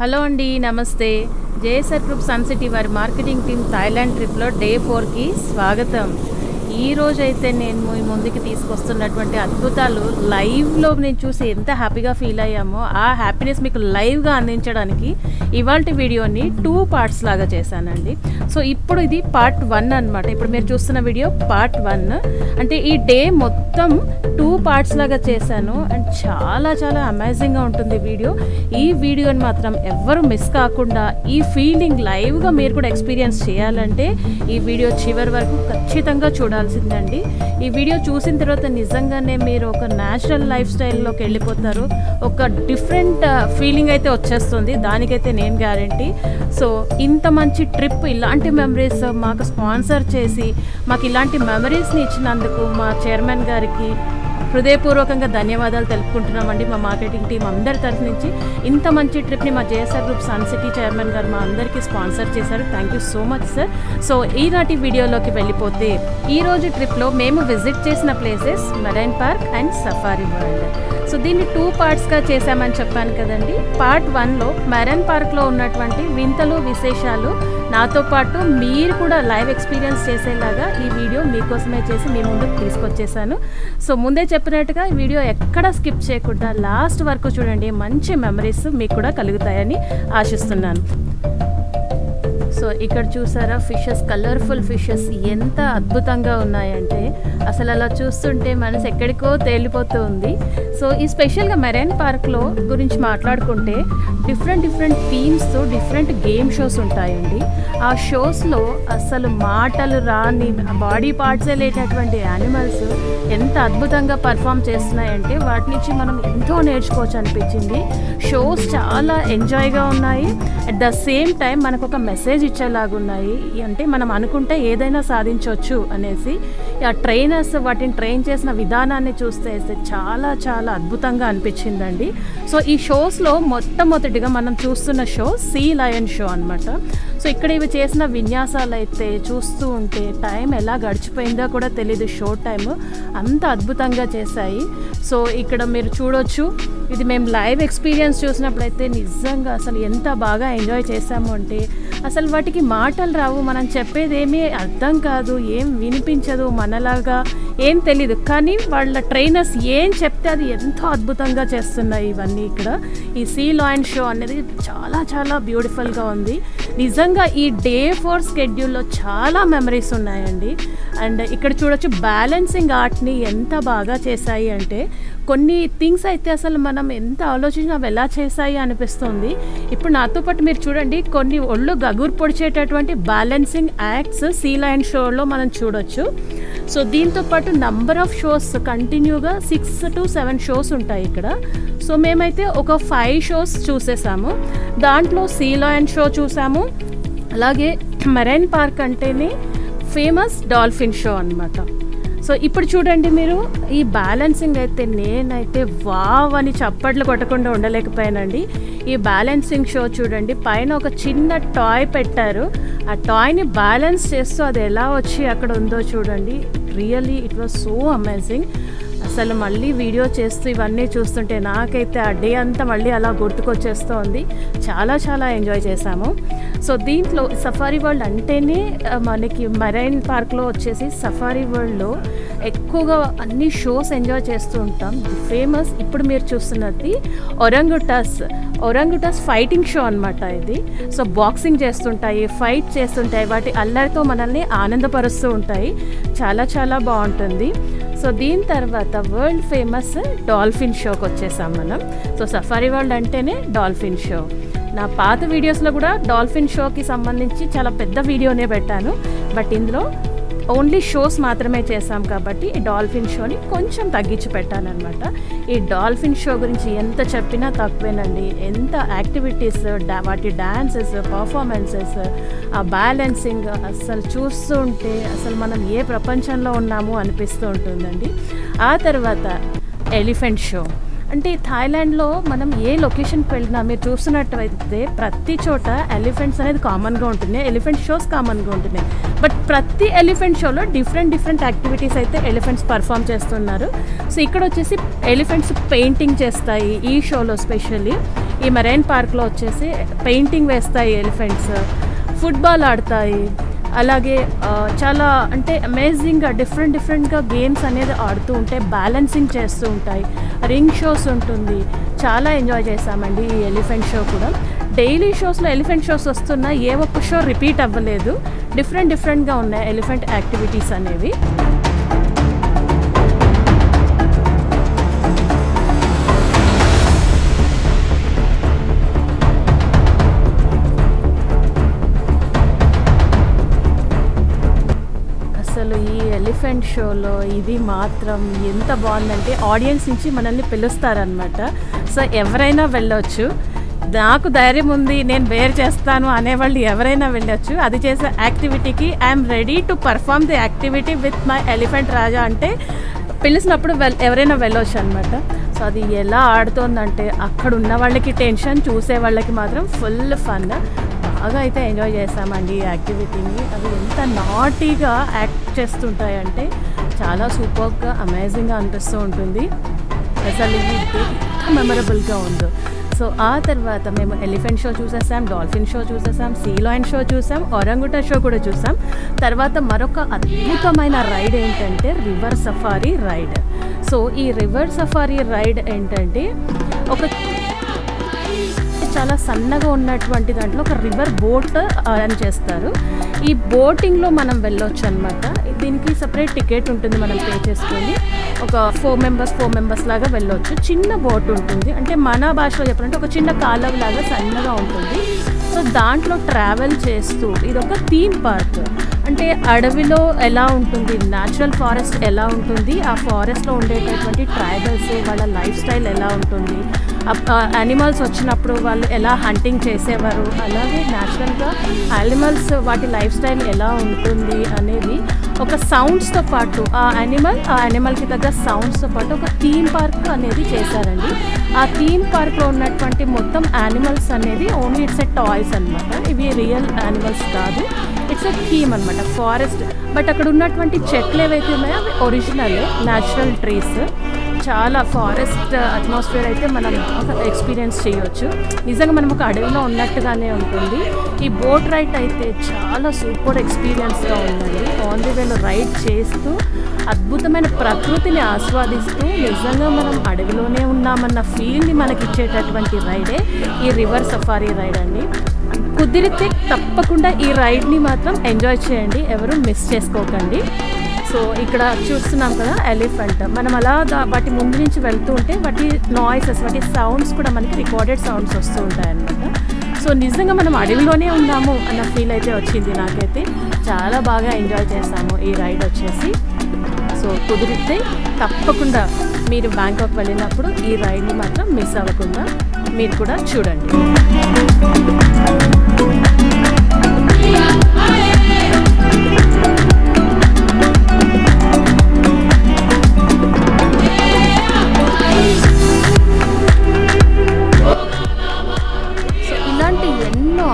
Hello అండి, నమస్తే. JSR group Sun city వారి మార్కెటింగ్ టీమ్ థాయిలాండ్ ట్రిప్లో డే 4కి స్వాగతం. ఈరోజు అయితే నేను మీ ముందుకి తీసుకొస్తున్నటువంటి అద్భుతాలు లైవ్లో నేను చూసి ఎంత హ్యాపీగా ఫీల్ అయ్యామో ఆ హ్యాపీనెస్ మీకు లైవ్గా అందించడానికి ఇవాల్టి వీడియోని 2 పార్ట్స్ లాగా చేశానండి. సో ఇప్పుడు ఇది పార్ట్ 1 అనమాట. ఇప్పుడు మీరు చూస్తున్న వీడియో పార్ట్ 1. అంటే ఈ డే మొత్తం 2 పార్ట్స్ లాగా చేశాను అండ్ చాలా చాలా అమేజింగ్గా ఉంటుంది వీడియో. ఈ వీడియోని మాత్రం ఎవ్వరూ మిస్ కాకుండా ఈ ఫీలింగ్ లైవ్గా మీరు కూడా ఎక్స్పీరియన్స్ చేయాలంటే ఈ వీడియో చివరి వరకు ఖచ్చితంగా చూడాల్సిందండి. ఈ వీడియో చూసిన తర్వాత నిజంగానే మీరు ఒక న్యాచురల్ లైఫ్ స్టైల్లోకి వెళ్ళిపోతారు. ఒక డిఫరెంట్ ఫీలింగ్ అయితే వచ్చేస్తుంది, దానికైతే నేను గ్యారంటీ. సో ఇంత మంచి ట్రిప్, ఇలాంటి మెమరీస్ మాకు స్పాన్సర్ చేసి మాకు ఇలాంటి మెమరీస్ని ఇచ్చినందుకు మా చైర్మన్ గారికి హృదయపూర్వకంగా ధన్యవాదాలు తెలుపుకుంటున్నామండి. మా మార్కెటింగ్ టీం అందరి తరఫు నుంచి ఇంత మంచి ట్రిప్ని మా JSR group Sun City chairman గారు మా అందరికీ స్పాన్సర్ చేశారు. Thank you so much sir. So ఈనాటి వీడియోలోకి వెళ్ళిపోతే, ఈరోజు ట్రిప్లో మేము విజిట్ చేసిన places marine park and safari world. So దీన్ని 2 పార్ట్స్గా చేశామని చెప్పాను కదండి. పార్ట్ 1లో మెరైన్ పార్క్లో ఉన్నటువంటి వింతలు విశేషాలు నాతో పాటు మీరు కూడా లైవ్ ఎక్స్పీరియన్స్ చేసేలాగా ఈ వీడియో మీకోసమే చేసి మీ ముందుకు తీసుకొచ్చేసాను. సో ముందే చెప్పినట్టుగా ఈ వీడియో ఎక్కడ స్కిప్ చేయకుండా లాస్ట్ వరకు చూడండి. మంచి మెమరీస్ మీకు కూడా కలుగుతాయని ఆశిస్తున్నాను. సో ఇక్కడ చూసారా, ఫిషెస్, కలర్ఫుల్ ఫిషెస్ ఎంత అద్భుతంగా ఉన్నాయంటే అసలు అలా చూస్తుంటే మనసు ఎక్కడికో తేలిపోతూ ఉంది. సో ఈ స్పెషల్గా మెరైన్ పార్క్లో గురించి మాట్లాడుకుంటే డిఫరెంట్ థీమ్స్తో డిఫరెంట్ గేమ్ షోస్ ఉంటాయండి. ఆ షోస్లో అసలు మాటలు రాని బాడీ పార్ట్సే లేనటువంటి యానిమల్స్ ఎంత అద్భుతంగా పర్ఫామ్ చేస్తున్నాయంటే వాటి నుంచి మనం ఎంతో నేర్చుకోవచ్చు అనిపించింది. షోస్ చాలా ఎంజాయ్గా ఉన్నాయి. అట్ ద సేమ్ టైం మనకు ఒక మెసేజ్ ఇచ్చేలాగున్నాయి. అంటే మనం అనుకుంటే ఏదైనా సాధించవచ్చు అనేసి ఆ ట్రైనర్స్ వాటిని ట్రైన్ చేసిన విధానాన్ని చూస్తే చాలా చాలా అద్భుతంగా అనిపించిందండి. సో ఈ షోస్లో మొట్టమొదటిగా మనం చూస్తున్న షో సీ లయన్ షో అనమాట. సో ఇక్కడ ఇవి చేసిన విన్యాసాలు అయితే చూస్తూ ఉంటే టైం ఎలా గడిచిపోయిందో కూడా తెలీదు. షో టైం అంత అద్భుతంగా చేశాయి. సో ఇక్కడ మీరు చూడొచ్చు, ఇది మేము లైవ్ ఎక్స్పీరియన్స్ చూసినప్పుడైతే నిజంగా అసలు ఎంత బాగా ఎంజాయ్ చేసాము అంటే అసలు వాటికి మాటలు రావు, మనం చెప్పేది ఏమీ అర్థం కాదు, ఏం వినిపించదు, మనలాగా ఏం తెలీదు. కానీ వాళ్ళ ట్రైనర్స్ ఏం చెప్తే అది ఎంతో అద్భుతంగా చేస్తున్నాయి ఇవన్నీ. ఇక్కడ ఈ సీ లయన్ షో అనేది చాలా చాలా బ్యూటిఫుల్గా ఉంది. నిజంగా ఈ డే 4 స్కెడ్యూల్లో చాలా మెమరీస్ ఉన్నాయండి. అండ్ ఇక్కడ చూడొచ్చు బ్యాలెన్సింగ్ ఆర్ట్ని ఎంత బాగా చేశాయి అంటే కొన్ని థింగ్స్ అయితే అసలు మనం ఎంత ఆలోచించినా అవి ఎలా చేశాయి అనిపిస్తుంది. ఇప్పుడు నాతో పాటు మీరు చూడండి, కొన్ని ఒళ్ళు గగురు పొడిచేటటువంటి బ్యాలెన్సింగ్ యాక్ట్స్ సీ లయన్ షోలో మనం చూడొచ్చు. సో దీంతో పాటు నంబర్ ఆఫ్ షోస్ కంటిన్యూగా 6 to 7 షోస్ ఉంటాయి ఇక్కడ. సో మేమైతే ఒక 5 షోస్ చూసేసాము. దాంట్లో సీ లయన్ షో చూసాము, అలాగే మెరైన్ పార్క్ అంటేనే ఫేమస్ డాల్ఫిన్ షో అనమాట. సో ఇప్పుడు చూడండి మీరు, ఈ బ్యాలెన్సింగ్ అయితే నేనైతే వావ్ అని చప్పట్లు కొట్టకుండా ఉండలేకపోయానండి. ఈ బ్యాలెన్సింగ్ షో చూడండి, పైన ఒక చిన్న టాయ్ పెట్టారు. ఆ టాయ్ని బ్యాలెన్స్ చేస్తూ అది ఎలా వచ్చి అక్కడ ఉందో చూడండి. Really it was so amazing. అసలు మళ్ళీ వీడియో చేస్తూ ఇవన్నీ చూస్తుంటే నాకైతే ఆ డే అంతా మళ్ళీ అలా గుర్తుకొచ్చేస్తూ ఉంది. చాలా చాలా ఎంజాయ్ చేశాము. సో దీంట్లో సఫారీ వరల్డ్ అంటేనే మనకి మెరైన్ పార్క్లో వచ్చేసి సఫారీ వరల్డ్లో ఎక్కువగా అన్ని షోస్ ఎంజాయ్ చేస్తూ ఉంటాం. ఫేమస్ ఇప్పుడు మీరు చూస్తున్నది ఒరంగుటాస్ ఫైటింగ్ షో అనమాట ఇది. సో బాక్సింగ్ చేస్తుంటాయి, ఫైట్ చేస్తుంటాయి, వాటి అల్లరితో మనల్ని ఆనందపరుస్తూ ఉంటాయి. చాలా చాలా బాగుంటుంది. సో దీని తర్వాత వరల్డ్ ఫేమస్ డాల్ఫిన్ షోకి వచ్చేసాం మనం. సో సఫారీ వరల్డ్ అంటేనే డాల్ఫిన్ షో. నా పాత వీడియోస్లో కూడా డాల్ఫిన్ షోకి సంబంధించి చాలా పెద్ద వీడియోనే పెట్టాను. బట్ ఇందులో ఓన్లీ షోస్ మాత్రమే చేసాం కాబట్టి ఈ డాల్ఫిన్ షోని కొంచెం తగ్గించి పెట్టానమాట. ఈ డాల్ఫిన్ షో గురించి ఎంత చెప్పినా తక్కువేనండి. ఎంత యాక్టివిటీస్, వాటి డాన్సెస్, పర్ఫార్మెన్సెస్, ఆ బ్యాలెన్సింగ్ అసలు చూస్తూ ఉంటే అసలు మనం ఏ ప్రపంచంలో ఉన్నాము అనిపిస్తూ ఉంటుందండి. ఆ తర్వాత ఎలిఫెంట్ షో. అంటే థాయిలాండ్లో మనం ఏ లొకేషన్కి వెళ్ళినా మీరు చూస్తున్నట్టయితే ప్రతి చోట ఎలిఫెంట్స్ అనేది కామన్గా ఉంటున్నాయి, ఎలిఫెంట్ షోస్ కామన్గా ఉంటున్నాయి. బట్ ప్రతి ఎలిఫెంట్ షోలో డిఫరెంట్ యాక్టివిటీస్ అయితే ఎలిఫెంట్స్ పర్ఫామ్ చేస్తున్నారు. సో ఇక్కడ వచ్చేసి ఎలిఫెంట్స్ పెయింటింగ్ చేస్తాయి ఈ షోలో స్పెషల్లీ. ఈ మెరైన్ పార్క్లో వచ్చేసి పెయింటింగ్ వేస్తాయి ఎలిఫెంట్స్, ఫుట్బాల్ ఆడతాయి, అలాగే చాలా అంటే అమేజింగ్గా డిఫరెంట్గా గేమ్స్ అనేది ఆడుతూ ఉంటాయి, బ్యాలెన్సింగ్ చేస్తూ ఉంటాయి, రింగ్ షోస్ ఉంటుంది. చాలా ఎంజాయ్ చేసామండి ఈ ఎలిఫెంట్ షో కూడా. డైలీ షోస్లో ఎలిఫెంట్ షోస్ వస్తున్నా ఏ ఒక్క షో రిపీట్ అవ్వలేదు, డిఫరెంట్గా ఉన్నాయి ఎలిఫెంట్ యాక్టివిటీస్ అనేవి. అసలు ఈ ఎలిఫెంట్ షోలో ఇది మాత్రం ఎంత బాగుందంటే ఆడియన్స్ నుంచి మనల్ని పిలుస్తారనమాట. సో ఎవరైనా వెళ్ళొచ్చు, నాకు ధైర్యం ఉంది నేను బేర్ చేస్తాను అనేవాళ్ళు ఎవరైనా వెళ్ళొచ్చు. అది చేసే యాక్టివిటీకి I'm ready to perform the activity with my elephant Raja అంటే పిలిచినప్పుడు ఎవరైనా వెళ్ళొచ్చు అనమాట. సో అది ఎలా ఆడుతోందంటే అక్కడ ఉన్న వాళ్ళకి టెన్షన్, చూసే వాళ్ళకి మాత్రం ఫుల్ ఫన్. బాగా అయితే ఎంజాయ్ చేసామండి ఈ యాక్టివిటీని. అవి ఎంత నాటీగా యాక్ట్ చేస్తుంటాయంటే చాలా సూపర్గా అమేజింగ్గా అనిపిస్తూ ఉంటుంది. అసలు ఇది ఎంత మెమరబుల్గా ఉందో. సో ఆ తర్వాత మేము ఎలిఫెంట్ షో చూసేసాం, డాల్ఫిన్ షో చూసేసాం, సీ లయన్ షో చూసాం, ఒరంగుటన్ షో కూడా చూసాం. తర్వాత మరొక అద్భుతమైన రైడ్ ఏంటంటే రివర్ సఫారీ రైడ్. సో ఈ రివర్ సఫారీ రైడ్ ఏంటంటే ఒక చాలా సన్నగా ఉన్నటువంటి దాంట్లో ఒక రివర్ బోట్ రన్ చేస్తారు. ఈ బోటింగ్లో మనం వెళ్ళొచ్చు అనమాట. దీనికి సపరేట్ టికెట్ ఉంటుంది, మనం పే చేసుకొని ఒక 4 మెంబర్స్ లాగా వెళ్ళొచ్చు. చిన్న బోట్ ఉంటుంది, అంటే మన భాషలో చెప్పాలంటే ఒక చిన్న కాలువ లాగా సన్నగా ఉంటుంది. సో దాంట్లో ట్రావెల్ చేస్తూ ఇదొక థీమ్ పార్క్. అంటే అడవిలో ఎలా ఉంటుంది, న్యాచురల్ ఫారెస్ట్ ఎలా ఉంటుంది, ఆ ఫారెస్ట్లో ఉండేటటువంటి ట్రైబల్స్ వాళ్ళ లైఫ్ స్టైల్ ఎలా ఉంటుంది, యానిమల్స్ వచ్చినప్పుడు వాళ్ళు ఎలా హంటింగ్ చేసేవారు, అలాగే న్యాచురల్గా యానిమల్స్ వాటి లైఫ్ స్టైల్ ఎలా ఉంటుంది అనేది ఒక సౌండ్స్తో పాటు ఆ యానిమల్కి తగ్గ సౌండ్స్తో పాటు ఒక థీమ్ పార్క్ అనేది చేశారండి. ఆ థీమ్ పార్క్లో ఉన్నటువంటి మొత్తం యానిమల్స్ అనేది ఓన్లీ ఇట్స్ ఎ టాయ్స్ అనమాట. ఇవి రియల్ యానిమల్స్ కాదు, ఇట్స్ ఎ థీమ్ అనమాట, ఫారెస్ట్. బట్ అక్కడ ఉన్నటువంటి చెట్లు ఏవైతే ఉన్నాయో అవి ఒరిజినల్ న్యాచురల్ ట్రీస్. చాలా ఫారెస్ట్ అట్మాస్ఫియర్ అయితే మనం ఎక్స్పీరియన్స్ చేయవచ్చు. నిజంగా మనం ఒక అడవిలో ఉన్నట్టుగానే ఉంటుంది. ఈ బోట్ రైడ్ అయితే చాలా సూపర్ ఎక్స్పీరియన్స్గా ఉందండి. ఆన్ ది వేలో రైడ్ చేస్తూ అద్భుతమైన ప్రకృతిని ఆస్వాదిస్తూ నిజంగా మనం అడవిలోనే ఉన్నామన్న ఫీల్ని మనకి ఇచ్చేటటువంటి రైడే ఈ రివర్ సఫారీ రైడ్ అండి. కుదిరితే తప్పకుండా ఈ రైడ్ని మాత్రం ఎంజాయ్ చేయండి, ఎవరు మిస్ చేసుకోకండి. సో ఇక్కడ చూస్తున్నాం కదా ఎలిఫెంట్, మనం అలా వాటి ముందు నుంచి వెళ్తూ ఉంటే వాటి నాయిసెస్, వాటి సౌండ్స్ కూడా మనకి రికార్డెడ్ సౌండ్స్ వస్తూ ఉంటాయి అన్నమాట. సో నిజంగా మనం అడవిలోనే ఉన్నాము అన్న ఫీల్ అయితే వచ్చింది నాకైతే. చాలా బాగా ఎంజాయ్ చేశాము ఈ రైడ్ వచ్చేసి. సో కుదిరితే తప్పకుండా మీరు బ్యాంకాక్ వెళ్ళినప్పుడు ఈ రైడ్ని మాత్రం మిస్ అవ్వకుండా మీరు కూడా చూడండి.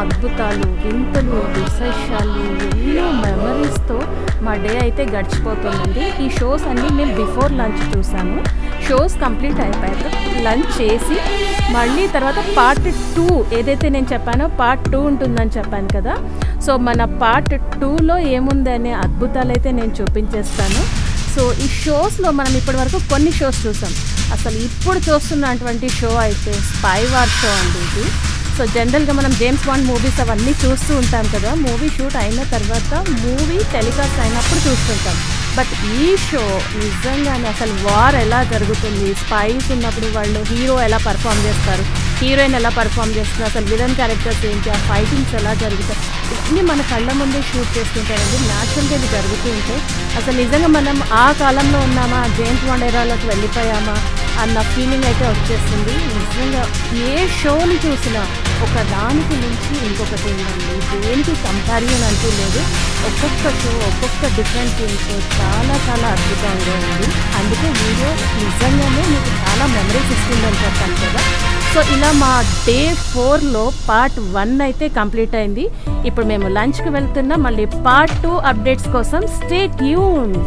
అద్భుతాలు, వింతలు, విశేషాలు, ఎన్నో మెమరీస్తో మా డే అయితే గడిచిపోతుందండి. ఈ షోస్ అన్నీ మేము బిఫోర్ లంచ్ చూసాము. షోస్ కంప్లీట్ అయిపోయాక లంచ్ చేసి మళ్ళీ తర్వాత పార్ట్ 2 ఏదైతే నేను చెప్పానో పార్ట్ 2 ఉంటుందని చెప్పాను కదా. సో మన పార్ట్ 2లో ఏముందనే అద్భుతాలు అయితే నేను చూపించేస్తాను. సో ఈ షోస్లో మనం ఇప్పటి వరకు కొన్ని షోస్ చూసాం. అసలు ఇప్పుడు చూస్తున్నటువంటి షో అయితే స్పై వార్ షో అండి ఇది. సో జనరల్గా మనం జేమ్స్ బాండ్ మూవీస్ అవన్నీ చూస్తూ ఉంటాం కదా, మూవీ షూట్ అయిన తర్వాత మూవీ టెలికాస్ట్ అయినప్పుడు చూస్తుంటాం. బట్ ఈ షో నిజంగానే అసలు వార్ ఎలా జరుగుతుంది, స్పైస్ ఉన్నప్పుడు వాళ్ళు హీరో ఎలా పర్ఫామ్ చేస్తారు, హీరోయిన్ ఎలా పర్ఫామ్ చేస్తున్నారు, అసలు విలన్ క్యారెక్టర్స్ ఏంటి, ఆ ఫైటింగ్స్ ఎలా జరుగుతాయి, ఇవన్నీ మన కళ్ళ ముందే షూట్ చేస్తుంటారండి. న్యాచురల్గా ఇది జరుగుతూ ఉంటాయి. అసలు నిజంగా మనం ఆ కాలంలో ఉన్నామా, జేమ్స్ బాండ్ ఎరాలోకి వెళ్ళిపోయామా అన్న ఫీలింగ్ అయితే వచ్చేస్తుంది. నిజంగా ఏ షోని చూసినా ఒక దానికి నుంచి ఇంకొకటి ఉందండి, దేనికి కంపారిజన్ అంటూ లేదు. ఒక్కొక్క షో ఒక్కొక్క డిఫరెంట్ షో చాలా చాలా అద్భుతంగా ఉంది. అందుకే వీడియో నిజంగానే మీకు చాలా మెమరీస్ ఇస్తుందని చెప్పాను కదా. సో ఇలా మా డే 4లో పార్ట్ 1 అయితే కంప్లీట్ అయింది. ఇప్పుడు మేము లంచ్కి వెళ్తున్నాం. మళ్ళీ పార్ట్ 2 అప్డేట్స్ కోసం స్టే ట్యూన్డ్.